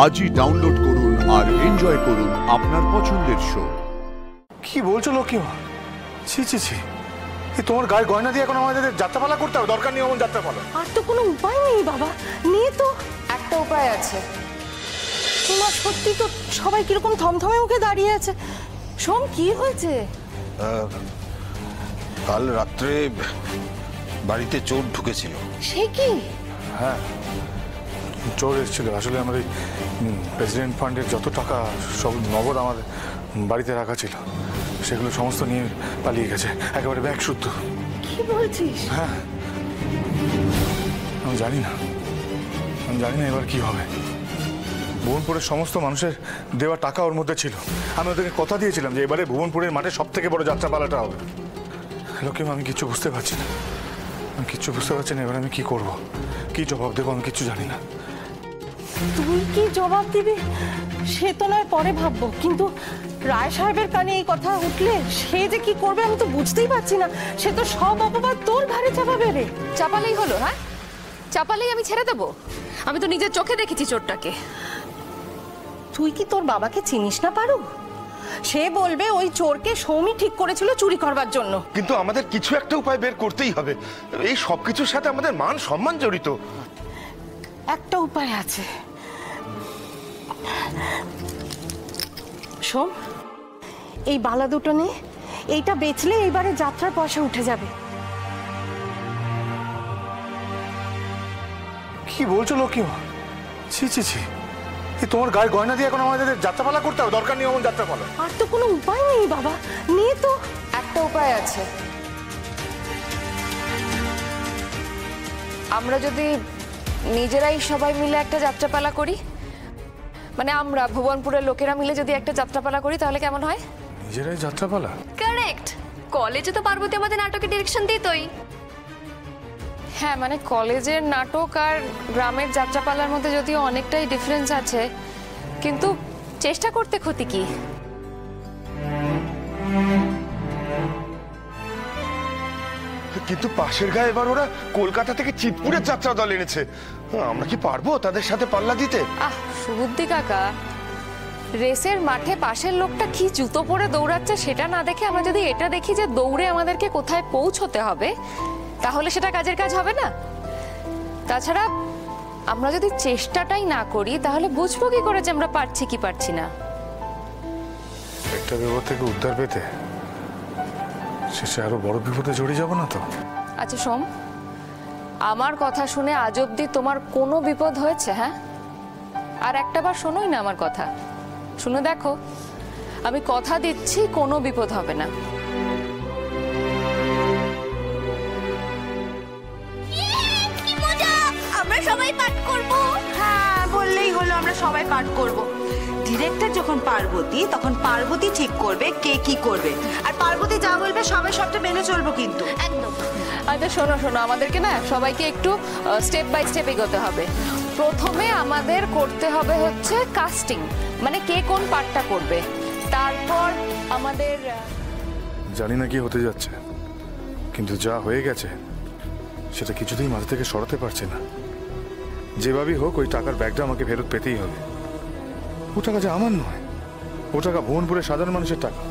আজই ডাউনলোড করুন আর এনজয় করুন আপনার পছন্দের শো। কি বলছো লক্ষ্মীমা? ছি ছি ছি, তোমার গায়ে গয়না দিয়ে এখন আমাদের যাত্রাপালা করতে হবে? দরকার নেই এমন যাত্রাপালা। আর তো কোনো উপায় নেই বাবা, নিয়ে তো একটা উপায় আছে। তোমার সত্যি তো সবাই কিরকম থমথমে মুখে দাঁড়িয়ে আছে। সোম, কি হয়েছে? কাল রাত্রে বাড়িতে চোর ঢুকেছিল। সে কি? হ্যাঁ, চোর এসেছিল। আসলে আমাদের প্রেসিডেন্ট ফান্ডের যত টাকা সব নগদ আমাদের বাড়িতে রাখা ছিল, সেগুলো সমস্ত নিয়ে পালিয়ে গেছে, একেবারে ব্যাগ শুদ্ধ। কি বলছিস? হ্যাঁ, আমি জানি না এবার কি হবে। ভুবনপুরের সমস্ত মানুষের দেওয়া টাকা ওর মধ্যে ছিল। আমি ওদেরকে কথা দিয়েছিলাম যে এবারে ভুবনপুরের মাঠে সব থেকে বড় যাত্রাপালাটা হবে। লক্ষ্মী, আমি কিচ্ছু বুঝতে পারছি না। এবার আমি কি করব, কি জবাব দেবো, আমি কিচ্ছু জানি না। তুই কি জবাব দিবি সে তো নয় পরে ভাববো, কিন্তু রায় সাহেবের কানে এই কথা উঠলে সে যে কি করবে আমি তো বুঝতেই পারছি না। সে তো সব অপবাদ তোর ঘাড়ে চাপাবে রে। চাপালেই হলো? হ্যাঁ, চাপালেই আমি ছেড়ে দেবো? আমি তো নিজের চোখে দেখেছি চোরটাকে। তুই কি তোর বাবাকে চিনিস না পারু? সে বলবে ওই চোরকে সৌমি ঠিক করেছিল চুরি করবার জন্য। কিন্তু আমাদের কিছু একটা উপায় বের করতেই হবে। এই সব কিছুর সাথে আমাদের মান সম্মান জড়িত। একটা উপায় আছে সোম, এই বালা দুটো নে, এইটা বেচলে এইবারে যাত্রার পয়সা উঠে যাবে। কি বলছো লক্ষ্মীমা? ছি ছি ছি, তোমার গায়ে গয়না দিয়ে এখন আমাদের যাত্রাপালা করতে হবে? দরকার নেই এমন যাত্রাপালা। আর তো কোনো উপায় নেই বাবা, নিয়ে তো একটা উপায় আছে। আমরা যদি নিজেরাই সবাই মিলে একটা যাত্রাপালা করি, মানে আমরা ভুবনপুরের লোকেরা মিলে যদি একটা যাত্রাপালা করি, তাহলে কেমন হয়? নিজেরাই যাত্রাপালা? কারেক্ট। কলেজে তো পার্বতী আমাদের নাটকের ডিরেকশন দিতই। হ্যাঁ, মানে কলেজের নাটক আর গ্রামের যাত্রাপালার মধ্যে যদিও অনেকটাই ডিফারেন্স আছে, কিন্তু চেষ্টা করতে ক্ষতি কি? কিন্তু পাশের গায়ে এবার ওরা কলকাতা থেকে চিতপুরের যাত্রা দল এনেছে। আমরা কি পারবো তাদের সাথে পাল্লা দিতে? সুবুদ্ধি কাকা, রেসের মাঠে পাশের লোকটা কি জুতো পরে দৌড়াচ্ছে সেটা না দেখে আমরা যদি এটা দেখি যে দৌড়ে আমাদেরকে কোথায় পৌঁছতে হবে, তাহলে সেটা কাজের কাজ হবে না। তাছাড়া আমরা যদি চেষ্টাটাই না করি, তাহলে বুঝবো কি করে যে আমরা পারছি কি পারছি না? একটা বিপদ থেকে উদ্ধার পেতে শেষে আরো বড় বিপদে জড়িয়ে যাব না তো? আচ্ছা সোম, আমার কথা শুনে আজ অব্দি তোমার কোনো বিপদ হয়েছে? হ্যাঁ, আর একটাবার শোনোই না আমার কথা, শুনে দেখো, আমি কথা দিচ্ছি কোনো বিপদ হবে না। আমরা সবাই পাঠ করব। হ্যাঁ, বললেই হলো আমরা সবাই পাঠ করব। ডিরেক্টর যখন পার্বতী, তখন পার্বতী ঠিক করবে কে কি করবে, আর পার্বতী যা বলবে সবাই সবটা মেনে চলবো কিন্তু। একদম। আচ্ছা শোনো, আমাদেরকে না সবাইকে একটু স্টেপ বাই স্টেপ এগোতে হবে। প্রথমে আমাদের করতে হবে হচ্ছে কাস্টিং, মানে কে কোন পার্টটা করবে। তারপর আমাদের জানি না কি হতে যাচ্ছে, কিন্তু যা হয়ে গেছে সেটা কিছুতেই মাথা থেকে সরাতে পারছে না। যেভাবেই হোক ওই টাকার ব্যাগটা আমাকে ফেরত পেতেই হবে। ও টাকা যে আমার নয়, ও টাকা ভুবনপুরের সাধারণ মানুষের টাকা।